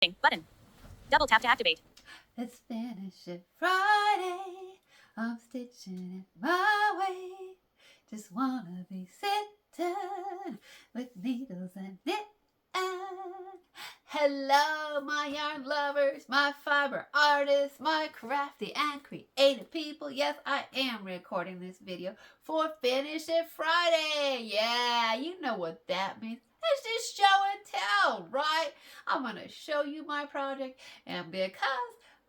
Button. Double tap to activate. Let's finish it Friday. I'm stitching it my way. Just wanna be sitting with needles and knitting. Hello, my yarn lovers, my fiber artists, my crafty and creative people. Yes, I am recording this video for Finish It Friday. Yeah, you know what that means. It's just show and tell, right? I'm going to show you my project, and because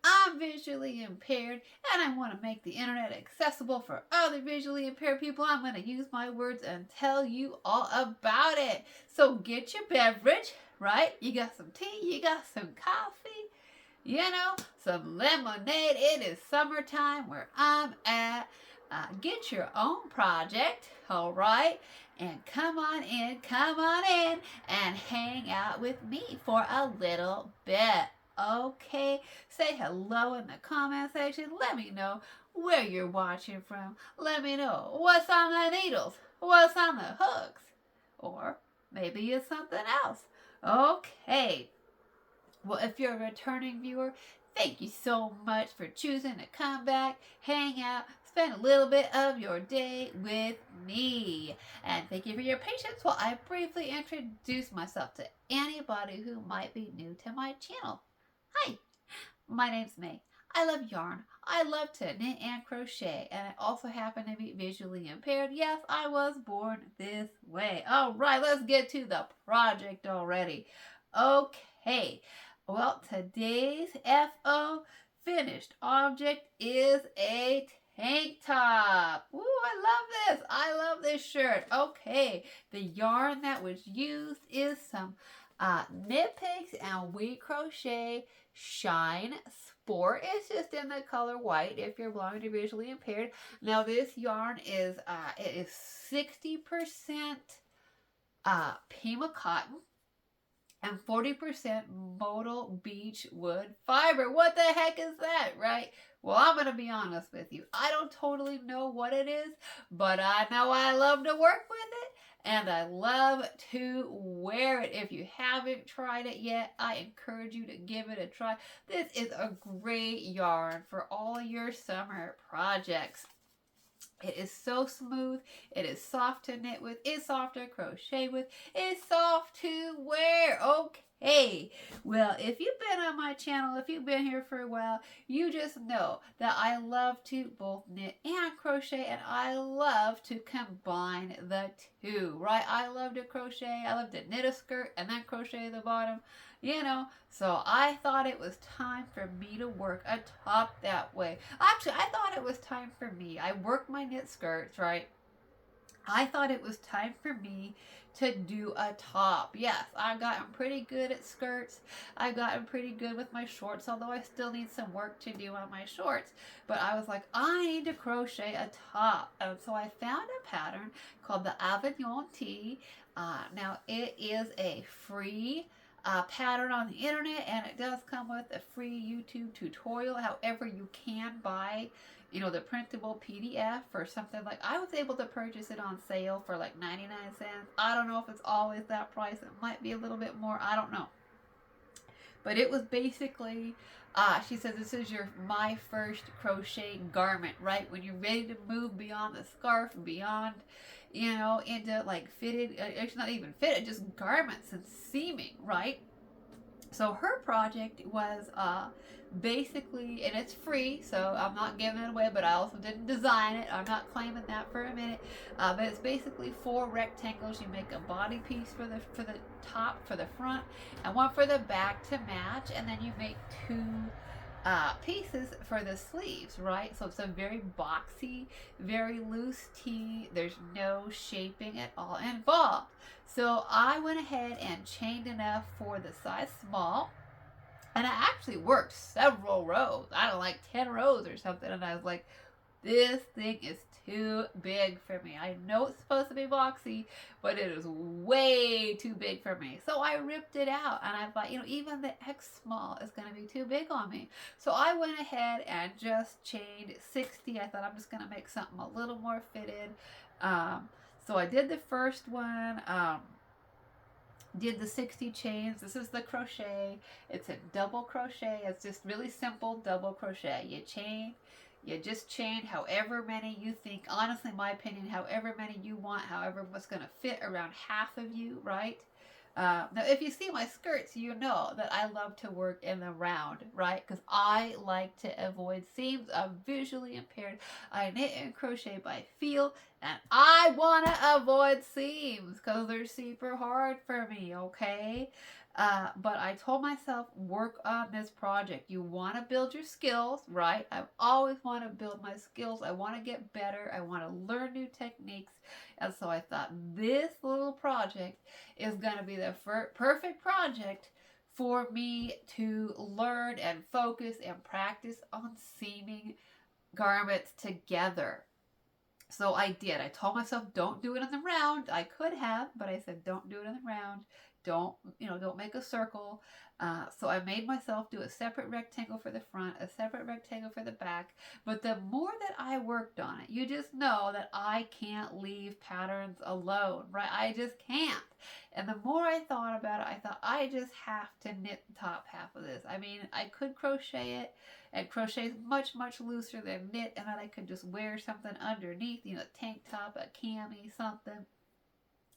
I'm visually impaired and I want to make the internet accessible for other visually impaired people, I'm going to use my words and tell you all about it. So get your beverage, right? You got some tea, you got some coffee, you know, some lemonade. It is summertime where I'm at. Get your own project, all right? And come on in, and hang out with me for a little bit. Okay, say hello in the comment section. Let me know where you're watching from. Let me know what's on the needles, what's on the hooks, or maybe it's something else. Okay, well, if you're a returning viewer, thank you so much for choosing to come back, hang out, spend a little bit of your day with me. And thank you for your patience while I briefly introduce myself to anybody who might be new to my channel. Hi, my name's May. I love yarn. I love to knit and crochet, and I also happen to be visually impaired. Yes, I was born this way. All right, let's get to the project already. Okay, well, today's FO finished object is a tank top. Ooh, I love this. I love this shirt. Okay, the yarn that was used is some nitpicks and wheat crochet shine sport. It's just in the color white if you're blind or visually impaired. Now this yarn is it is 60% Pima cotton and 40% modal beech wood fiber. What the heck is that, right? Well, I'm going to be honest with you. I don't totally know what it is, but I know I love to work with it and I love to wear it. If you haven't tried it yet, I encourage you to give it a try. This is a great yarn for all your summer projects. It is so smooth. It is soft to knit with. It's soft to crochet with. It's soft to wear. Okay. Well, if you've been on my channel, if you've been here for a while, you just know that I love to both knit and crochet, and I love to combine the two, right? I love to crochet. I love to knit a skirt and then crochet the bottom, you know. So I thought it was time for me to work a top that way. Actually, I thought it was time for me. I work my knit skirts, right? I thought it was time for me to do a top. Yes, I've gotten pretty good at skirts. I've gotten pretty good with my shorts, although I still need some work to do on my shorts. But I was like, I need to crochet a top. And so I found a pattern called the Avignon tee. Now, it is a free pattern on the internet, and it does come with a free YouTube tutorial. However, you can buy, you know, the printable PDF for something like, I was able to purchase it on sale for like 99 cents. I don't know if it's always that price. It might be a little bit more. I don't know. But it was basically, she says, this is my first crochet garment, right? When you're ready to move beyond the scarf, beyond, you know, into like fitted, it's not even fitted, just garments and seaming, right? So her project was basically, and it's free, so I'm not giving it away, but I also didn't design it. I'm not claiming that for a minute. But it's basically 4 rectangles. You make a body piece for the top, for the front, and one for the back to match, and then you make 2 pieces for the sleeves, right? So it's a very boxy, very loose tee. There's no shaping at all involved. So I went ahead and chained enough for the size small. And I actually worked several rows. I don't know, like 10 rows or something. And I was like, this thing is too big for me. I know it's supposed to be boxy, but it is way too big for me. So I ripped it out, and I thought, you know, even the X small is going to be too big on me. So I went ahead and just chained 60. I thought I'm just going to make something a little more fitted. So I did the first one. did the 60 chains. This is the crochet. It's a double crochet. It's just really simple double crochet. You just chain however many you think, honestly, in my opinion, however many you want, however what's going to fit around half of you, right? Now, if you see my skirts, you know that I love to work in the round, right? Because I like to avoid seams. I'm visually impaired. I knit and crochet by feel, and I want to avoid seams because they're super hard for me, okay? But I told myself, work on this project. You want to build your skills, right? I've always want to build my skills. I want to get better. I want to learn new techniques. And so I thought this little project is going to be the perfect project for me to learn and focus and practice on seaming garments together. So I did. I told myself, don't do it in the round. I could have, but I said, don't do it in the round. Don't make a circle. So I made myself do a separate rectangle for the front, a separate rectangle for the back. But the more that I worked on it, you just know that I can't leave patterns alone, right? I just can't. And the more I thought about it, I thought I just have to knit the top half of this. I mean, I could crochet it, and crochet is much, much looser than knit, and then I could just wear something underneath, a tank top, a cami, something.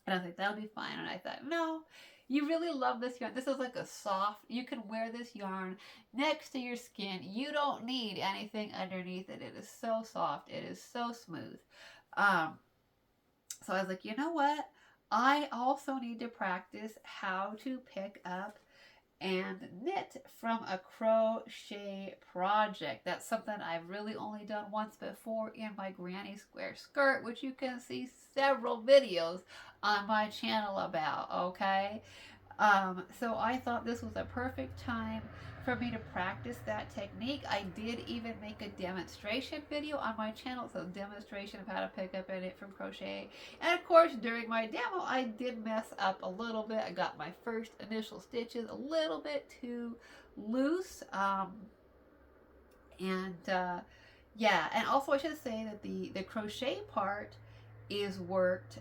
And I was like, that'll be fine. And I thought, no, you really love this yarn. This is like a soft, you can wear this yarn next to your skin. You don't need anything underneath it. It is so soft. It is so smooth. So I was like, you know what? I also need to practice how to pick up and knit from a crochet project. That's something I've really only done once before in my granny square skirt, which you can see several videos on my channel about, okay? So I thought this was a perfect time for me to practice that technique. I did even make a demonstration video on my channel, so demonstration of how to pick up and knit from crochet. And of course, during my demo, I did mess up a little bit. I got my first initial stitches a little bit too loose. Yeah, and also I should say that the crochet part is worked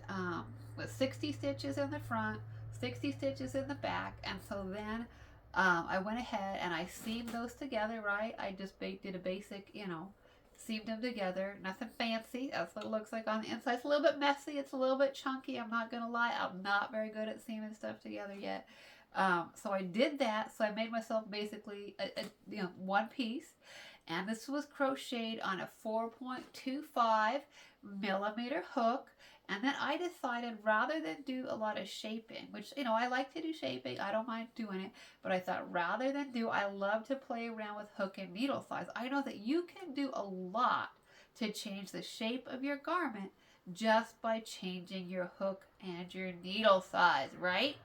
with 60 stitches in the front, 60 stitches in the back, and so then I went ahead and I seamed those together, right? I just did a basic, seamed them together. Nothing fancy. That's what it looks like on the inside. It's a little bit messy. It's a little bit chunky. I'm not going to lie. I'm not very good at seaming stuff together yet. So I did that. So I made myself basically one piece. And this was crocheted on a 4.25 millimeter hook. And then I decided, rather than do a lot of shaping, which, I like to do shaping, I don't mind doing it, but I thought rather than I love to play around with hook and needle size. I know that you can do a lot to change the shape of your garment just by changing your hook and your needle size, right?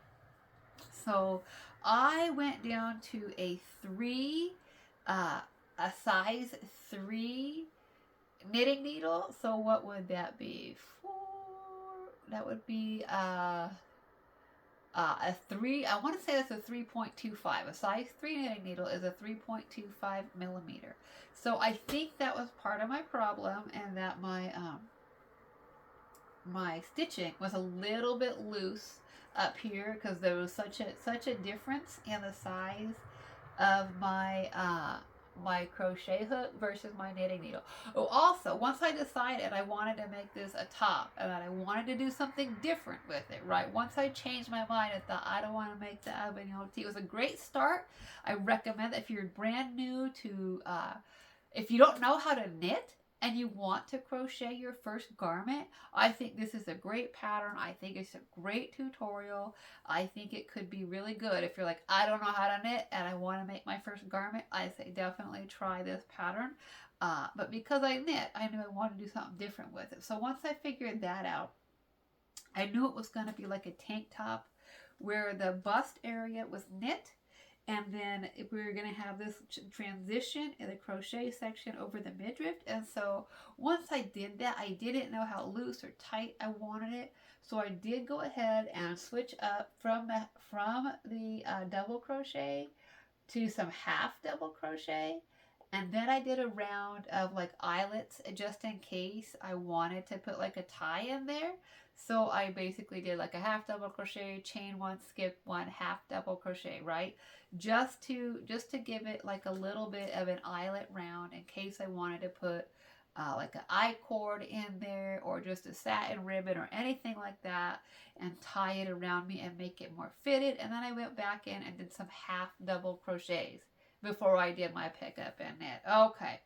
So I went down to a size 3 knitting needle. So what would that be? That would be a 3. I want to say that's a 3.25. A size 3 knitting needle is a 3.25 millimeter. So I think that was part of my problem, and that my stitching was a little bit loose up here because there was such a difference in the size of my crochet hook versus my knitting needle. Oh, also, once I decided I wanted to make this a top and that I wanted to do something different with it, right? Once I changed my mind and thought I don't want to make the avignon tee. It was a great start. I recommend that if you're brand new to, if you don't know how to knit and you want to crochet your first garment, I think this is a great pattern. I think it's a great tutorial. I think it could be really good. If you're like, I don't know how to knit and I want to make my first garment, I say definitely try this pattern. But because I knit, I knew I wanted to do something different with it. So once I figured that out, I knew it was going to be like a tank top where the bust area was knit. And then we were going to have this transition in the crochet section over the midriff. And so once I did that, I didn't know how loose or tight I wanted it. So I did go ahead and switch up from the double crochet to some half double crochet. And then I did a round of like eyelets just in case I wanted to put like a tie in there. So I basically did like a half double crochet, chain one, skip one, half double crochet, right? Just to give it like a little bit of an eyelet round in case I wanted to put like an I-cord in there, or just a satin ribbon or anything like that, and tie it around me and make it more fitted. And then I went back in and did some half double crochets before I did my pickup and knit. Okay.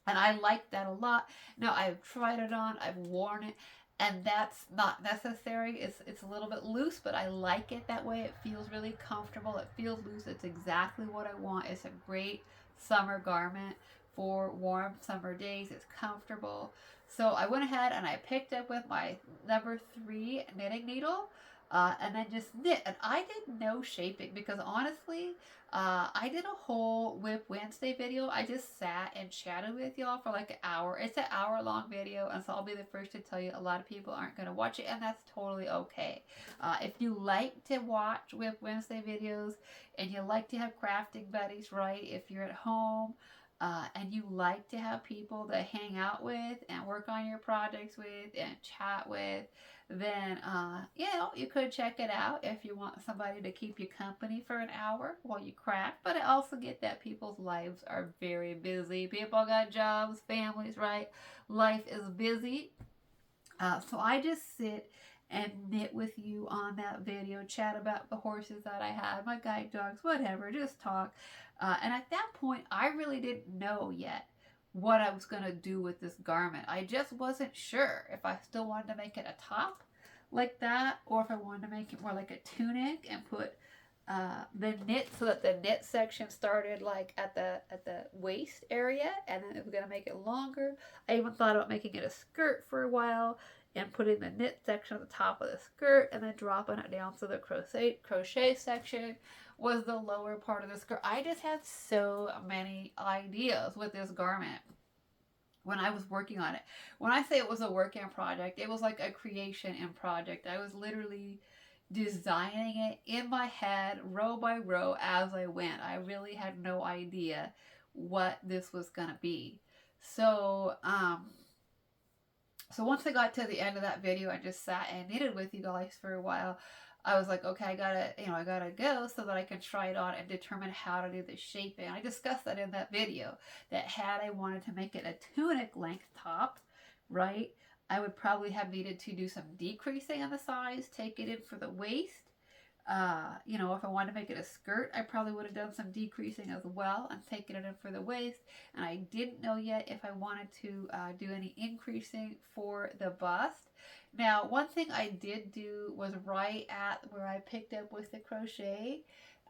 And I like that a lot. Now I've tried it on, I've worn it, and that's not necessary. It's a little bit loose, but I like it that way. It feels really comfortable. It feels loose. It's exactly what I want. It's a great summer garment for warm summer days. It's comfortable. So I went ahead and I picked up with my number 3 knitting needle, and then just knit. And I did no shaping because honestly, I did a whole Whip Wednesday video. I just sat and chatted with y'all for like an hour. It's an hour-long video, and so I'll be the first to tell you a lot of people aren't going to watch it, and that's totally okay. If you like to watch Whip Wednesday videos and you like to have crafting buddies, right? If you're at home and you like to have people to hang out with and work on your projects with and chat with, then you could check it out if you want somebody to keep you company for an hour while you craft. But I also get that people's lives are very busy. People got jobs, families, right? Life is busy. So I just sit and knit with you on that video, chat about the horses that I have, my guide dogs, whatever, just talk. And at that point, I really didn't know yet what I was going to do with this garment. I just wasn't sure if I still wanted to make it a top like that, or if I wanted to make it more like a tunic and put the knit, so that the knit section started like at the waist area, and then it was going to make it longer. I even thought about making it a skirt for a while and putting the knit section at the top of the skirt and then dropping it down so the crochet section was the lower part of the skirt. I just had so many ideas with this garment when I was working on it. When I say it was a work in project, it was like a creation in project. I was literally designing it in my head row by row as I went. I really had no idea what this was gonna be. So once I got to the end of that video, I just sat and knitted with you guys for a while. I was like, okay, I gotta go so that I can try it on and determine how to do the shaping. I discussed that in that video, that had I wanted to make it a tunic length top, right, I would probably have needed to do some decreasing on the size, take it in for the waist. If I wanted to make it a skirt, I probably would have done some decreasing as well and taken it in for the waist. And I didn't know yet if I wanted to do any increasing for the bust. Now, one thing I did do was right at where I picked up with the crochet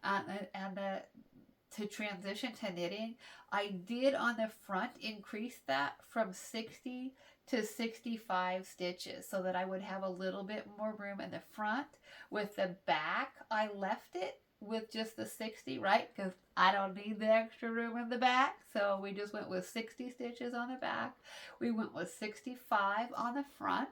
to transition to knitting, I did on the front increase that from 60 to 65 stitches so that I would have a little bit more room in the front. With the back, I left it with just the 60, right? Because I don't need the extra room in the back. So we just went with 60 stitches on the back. We went with 65 on the front.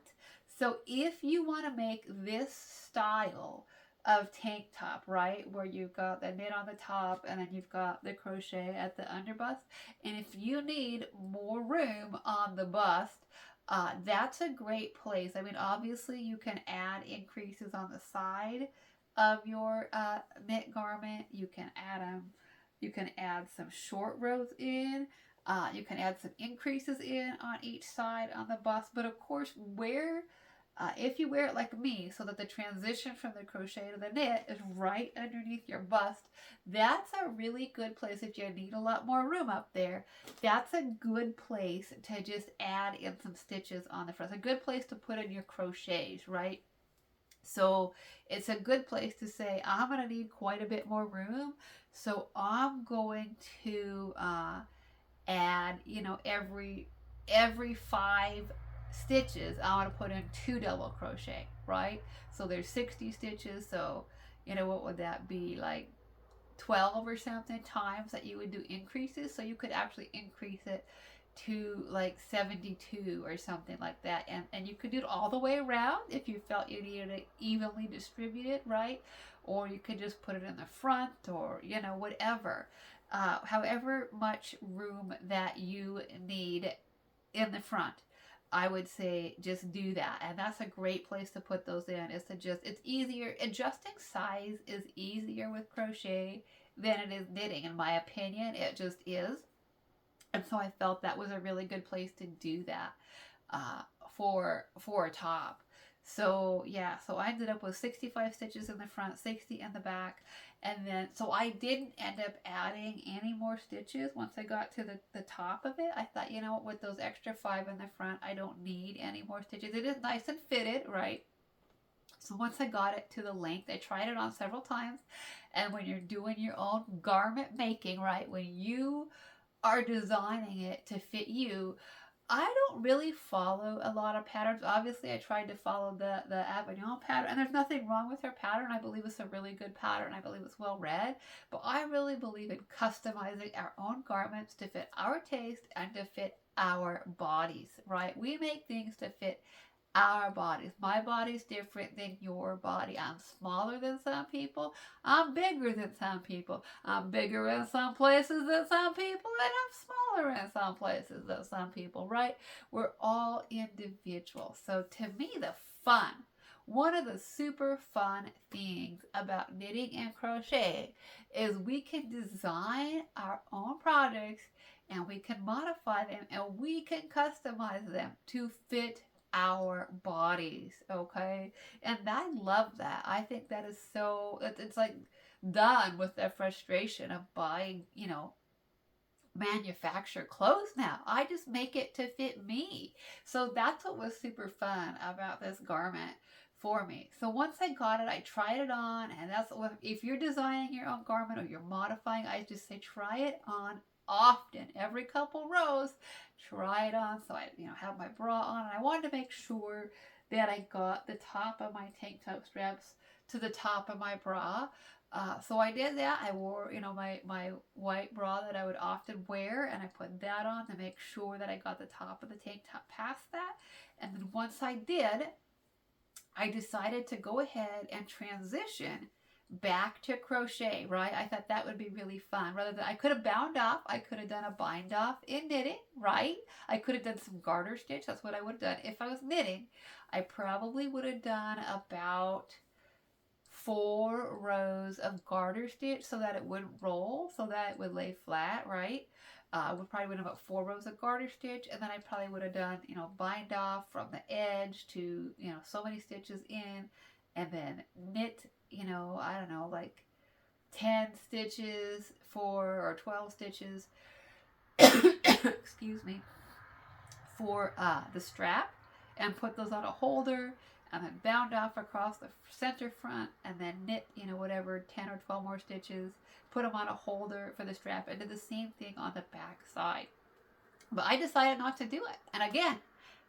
So if you want to make this style of tank top, right, where you've got the knit on the top and then you've got the crochet at the underbust, and if you need more room on the bust, that's a great place. I mean, obviously you can add increases on the side of your knit garment. You can add them. You can add some short rows in. You can add some increases in on each side on the bust. But of course, if you wear it like me, so that the transition from the crochet to the knit is right underneath your bust, that's a really good place. If you need a lot more room up there, that's a good place to just add in some stitches on the front. It's a good place to put in your crochets, right? So it's a good place to say, I'm going to need quite a bit more room, so I'm going to add, every 5 stitches I want to put in 2 double crochet, right? So there's 60 stitches, so what would that be, like 12 or something times that you would do increases? So you could actually increase it to like 72 or something like that, and you could do it all the way around if you felt you needed it evenly distributed, right? Or you could just put it in the front, or whatever. however much room that you need in the front. I would say just do that. And that's a great place to put those in. Is to just, it's easier. Adjusting size is easier with crochet than it is knitting. In my opinion, it just is. And so I felt that was a really good place to do that uh, for a top. So yeah, so I ended up with 65 stitches in the front, 60 in the back. And then, so I didn't end up adding any more stitches once I got to the top of it. I thought, you know what, with those extra 5 in the front, I don't need any more stitches. It is nice and fitted, right? So once I got it to the length, I tried it on several times. And when you're doing your own garment making, right, when you are designing it to fit you, I don't really follow a lot of patterns. Obviously, I tried to follow the avignon pattern, and there's nothing wrong with her pattern. I believe it's a really good pattern. I believe it's well read. But I really believe in customizing our own garments to fit our taste and to fit our bodies, right? We make things to fit our bodies. My body's different than your body. I'm smaller than some people. I'm bigger than some people. I'm bigger in some places than some people, and I'm smaller in some places than some people, right? We're all individual. So to me, the fun, one of the super fun things about knitting and crochet is we can design our own projects and we can modify them and we can customize them to fit our bodies, okay? And I love that. I think that is so, it's like done with the frustration of buying, you know, manufacture clothes now. I just make it to fit me. So that's what was super fun about this garment for me. So once I got it, I tried it on, and that's what, if you're designing your own garment or you're modifying, I just say try it on often, every couple rows, try it on. So I, you know, have my bra on, and I wanted to make sure that I got the top of my tank top straps to the top of my bra. So I did that. I wore, you know, my white bra that I would often wear, and I put that on to make sure that I got the top of the tank top past that. And then once I did, I decided to go ahead and transition back to crochet, right? I thought that would be really fun. Rather than, I could have bound off, I could have done a bind off in knitting, right? I could have done some garter stitch. That's what I would have done. If I was knitting, I probably would have done about 4 rows of garter stitch so that it wouldn't roll, so that it would lay flat, right? I would probably would have about 4 rows of garter stitch, and then I probably would have done, you know, bind off from the edge to, you know, so many stitches in, and then knit, you know, I don't know, like 10 stitches for, or 12 stitches, excuse me, for the strap, and put those on a holder, and then bound off across the center front, and then knit, you know, whatever, 10 or 12 more stitches, put them on a holder for the strap, and did the same thing on the back side. But I decided not to do it. And again,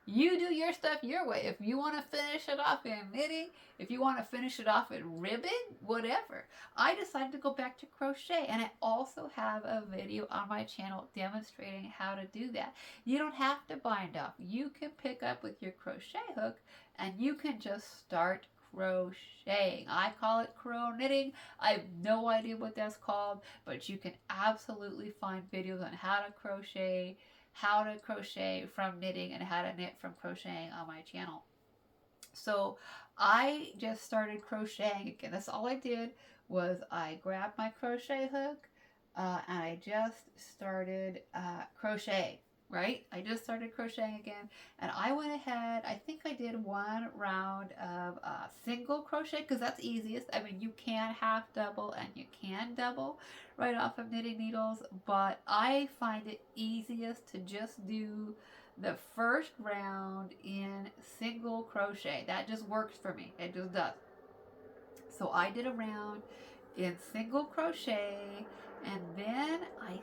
you do your stuff your way. If you want to finish it off in knitting, if you want to finish it off in ribbing, whatever. I decided to go back to crochet, and I also have a video on my channel demonstrating how to do that. You don't have to bind off. You can pick up with your crochet hook and you can just start crocheting. I call it crow knitting. I have no idea what that's called, but you can absolutely find videos on how to crochet from knitting and how to knit from crocheting on my channel. So I just started crocheting again. That's all I did, was I grabbed my crochet hook and I just started crocheting. Right? I just started crocheting again, and I went ahead, I think I did 1 round of single crochet, because that's easiest. I mean, you can half double and you can double right off of knitting needles, but I find it easiest to just do the first round in single crochet. That just works for me. It just does. So I did a round in single crochet, and then I'm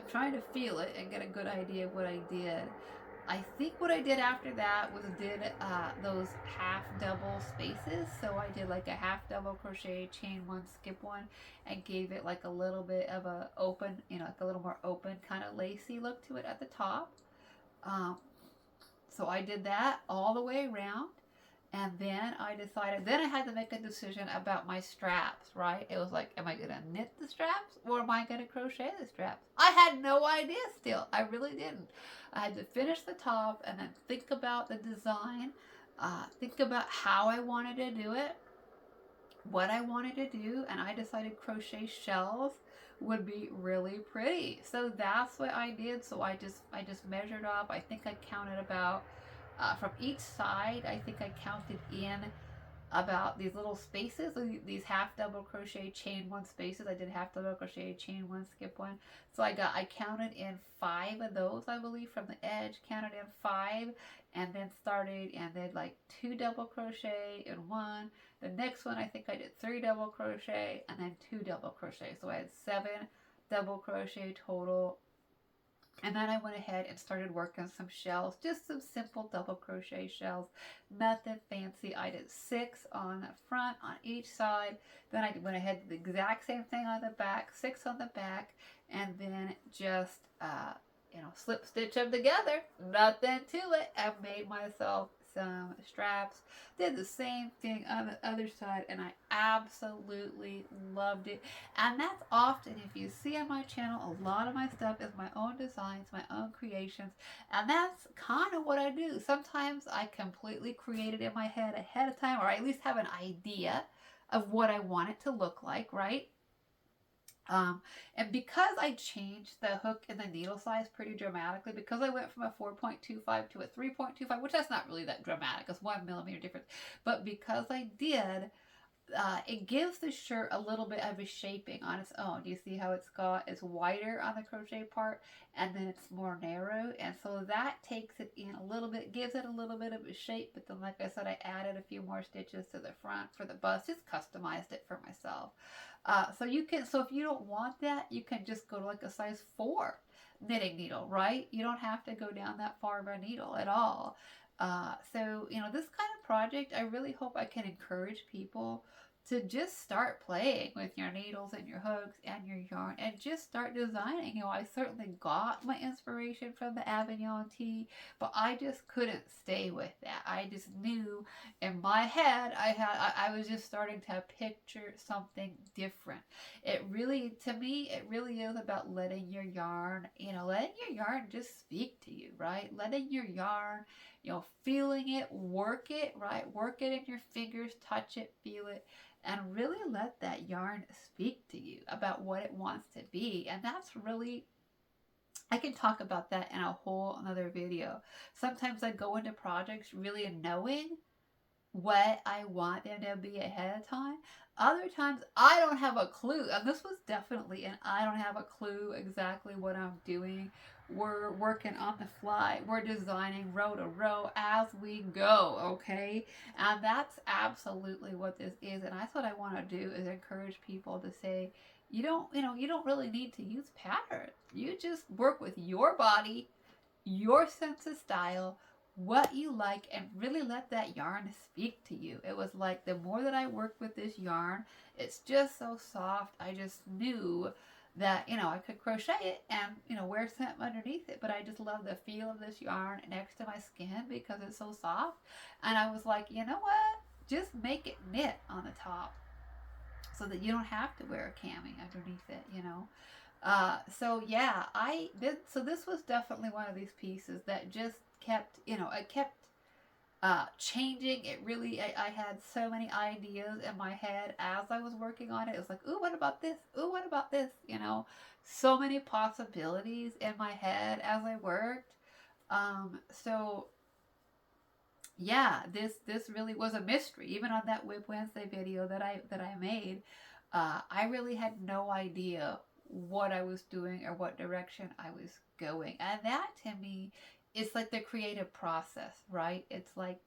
trying to feel it and get a good idea of what I did. I think what I did after that was did those half double spaces. So I did like a half double crochet, chain 1, skip 1, and gave it like a little bit of a open, you know, like a little more open kind of lacy look to it at the top. So I did that all the way around. And then I decided, then I had to make a decision about my straps, right? It was like, am I going to knit the straps or am I going to crochet the straps? I had no idea still. I really didn't. I had to finish the top and then think about the design, think about how I wanted to do it, what I wanted to do, and I decided crochet shells would be really pretty. So that's what I did. So I just measured up. I think I counted about from each side, I think I counted in about these little spaces, these half double crochet chain one spaces. I did half double crochet chain one, skip one. So I counted in 5 of those, I believe, from the edge, counted in 5, and then started and did like 2 double crochet in one. The next one, I think I did 3 double crochet and then 2 double crochet. So I had 7 double crochet total. And then I went ahead and started working some shells, just some simple double crochet shells, nothing fancy. I did 6 on the front, on each side. Then I went ahead and did the exact same thing on the back, 6 on the back, and then just, slip stitch them together. Nothing to it. I made myself some straps, did the same thing on the other side, and I absolutely loved it. And that's often, if you see on my channel, a lot of my stuff is my own designs, my own creations, and that's kind of what I do. Sometimes I completely create it in my head ahead of time, or I at least have an idea of what I want it to look like, right? And because I changed the hook and the needle size pretty dramatically, because I went from a 4.25 to a 3.25, which that's not really that dramatic, it's 1 millimeter difference, but because I did, it gives the shirt a little bit of a shaping on its own. Do you see how it's wider on the crochet part and then it's more narrow, and so that takes it in a little bit, gives it a little bit of a shape. But then, like I said, I added a few more stitches to the front for the bust, just customized it for myself. So if you don't want that, you can just go to like a size 4 knitting needle, right? You don't have to go down that far of a needle at all. So this kind of project, I really hope I can encourage people to just start playing with your needles and your hooks and your yarn and just start designing. I certainly got my inspiration from the Avignon tee, but I just couldn't stay with that. I just knew in my head I was just starting to picture something different. To me, it really is about letting your yarn, letting your yarn just speak to you, right? Letting your yarn, feeling it, work it, right? Work it in your fingers, touch it, feel it, and really let that yarn speak to you about what it wants to be. And that's really, I can talk about that in a whole another video. Sometimes I go into projects really knowing what I want them to be ahead of time. Other times I don't have a clue, and this was definitely an I don't have a clue exactly what I'm doing. We're working on the fly. We're designing row to row as we go, okay? And that's absolutely what this is. And that's what I want to do, is encourage people to say, you don't really need to use patterns. You just work with your body, your sense of style, what you like, and really let that yarn speak to you. It was like, the more that I worked with this yarn, it's just so soft. I just knew that I could crochet it and wear something underneath it, but I just love the feel of this yarn next to my skin because it's so soft. And I was like, you know what, just make it knit on the top so that you don't have to wear a cami underneath it. So yeah, so this was definitely one of these pieces that just kept, it kept changing. It really, I had so many ideas in my head as I was working on it. It was like, ooh, what about this? Ooh, what about this? So many possibilities in my head as I worked. So yeah, this really was a mystery. Even on that Whip Wednesday video that I made, I really had no idea what I was doing or what direction I was going. And that, to me, it's like the creative process, right? It's like,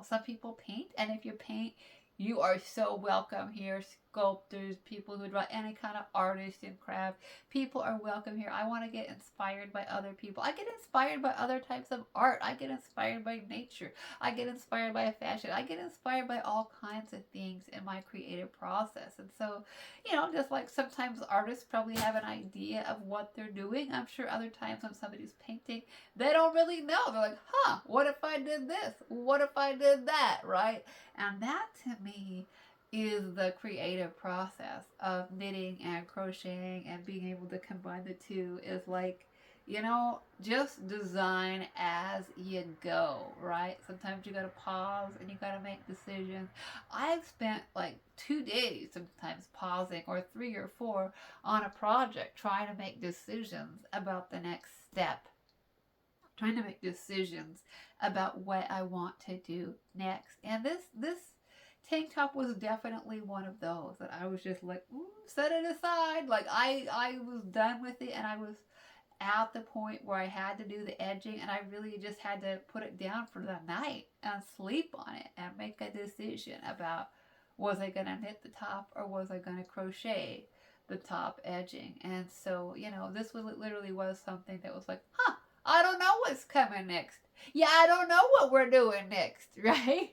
some people paint, and if you paint, you are so welcome here. sculptors, people who draw, any kind of artist and craft. People are welcome here. I want to get inspired by other people. I get inspired by other types of art. I get inspired by nature. I get inspired by fashion. I get inspired by all kinds of things in my creative process. And so, just like sometimes artists probably have an idea of what they're doing, I'm sure other times when somebody's painting, they don't really know. They're like, what if I did this? What if I did that? Right? And that to me is the creative process of knitting and crocheting, and being able to combine the two is like, just design as you go, right? Sometimes you gotta pause and you gotta make decisions. I've spent like 2 days sometimes pausing, or 3 or 4, on a project, trying to make decisions about the next step, trying to make decisions about what I want to do next. And this tank top was definitely one of those that I was just like, set it aside. Like I was done with it, and I was at the point where I had to do the edging, and I really just had to put it down for the night and sleep on it and make a decision about, was I going to knit the top or was I going to crochet the top edging. And so, this literally was something that was like, I don't know what's coming next. Yeah, I don't know what we're doing next, right?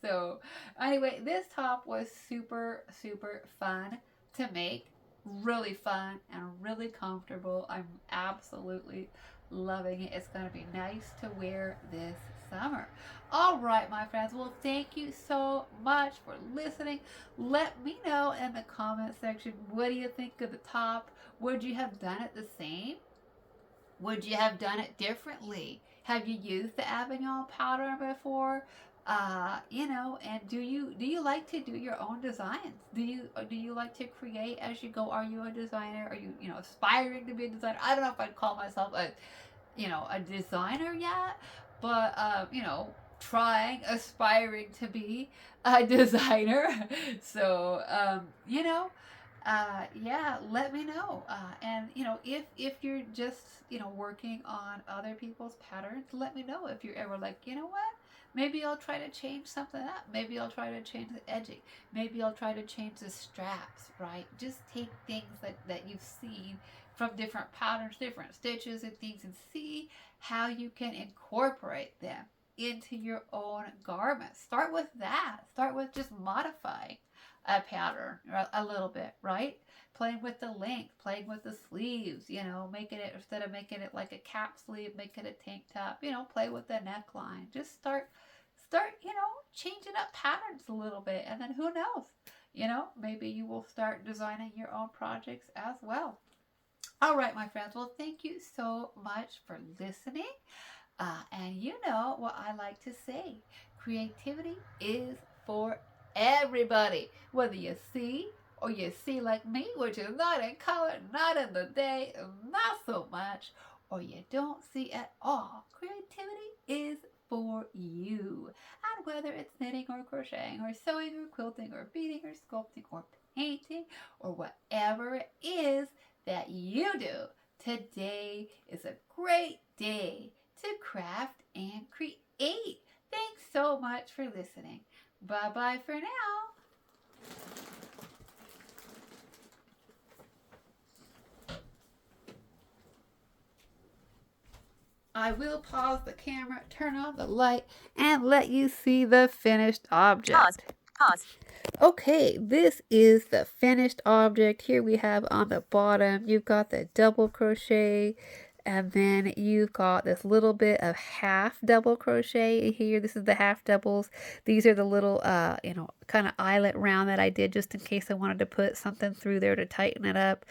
So anyway, this top was super, super fun to make. Really fun and really comfortable. I'm absolutely loving it. It's going to be nice to wear this summer. All right, my friends. Well, thank you so much for listening. Let me know in the comment section, what do you think of the top? Would you have done it the same? Would you have done it differently? Have you used the Avignon pattern before? And do you like to do your own designs? Do you like to create as you go? Are you a designer? Are you aspiring to be a designer? I don't know if I'd call myself a designer yet, but aspiring to be a designer. So yeah, let me know. And if you're just working on other people's patterns, let me know. If you're ever like, what, maybe I'll try to change something up. Maybe I'll try to change the edging. Maybe I'll try to change the straps, right? Just take things that you've seen from different patterns, different stitches and things, and see how you can incorporate them into your own garments. Start with that. Start with just modifying a pattern a little bit, right? Playing with the length, playing with the sleeves, making it, instead of making it like a cap sleeve, make it a tank top, play with the neckline. Just start, changing up patterns a little bit, and then who knows, maybe you will start designing your own projects as well. All right, my friends. Well, thank you so much for listening. And you know what I like to say, creativity is for everybody. Whether you see or you see like me, which is not in color, not in the day, not so much, or you don't see at all, creativity is for you. And whether it's knitting or crocheting or sewing or quilting or beading or sculpting or painting or whatever it is that you do, today is a great day to craft and create. Thanks so much for listening. Bye-bye for now. I will pause the camera, turn on the light, and let you see the finished object. Pause. Okay, this is the finished object. Here we have on the bottom, you've got the double crochet, and then you've got this little bit of half double crochet here. This is the half doubles. These are the little, kind of eyelet round that I did just in case I wanted to put something through there to tighten it up.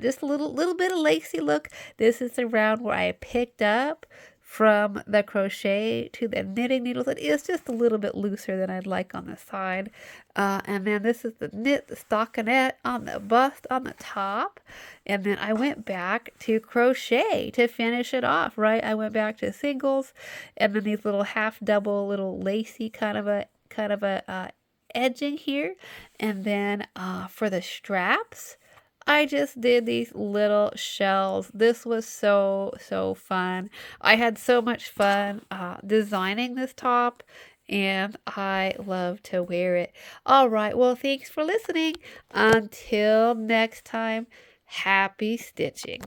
Just a little bit of lacy look. This is the round where I picked up from the crochet to the knitting needles. It is just a little bit looser than I'd like on the side. And then this is the stockinette on the bust on the top. And then I went back to crochet to finish it off, right? I went back to singles, and then these little half double, little lacy kind of a edging here. And then for the straps, I just did these little shells. This was so fun. I had so much fun designing this top, and I love to wear it. All right, well, thanks for listening. Until next time, happy stitching.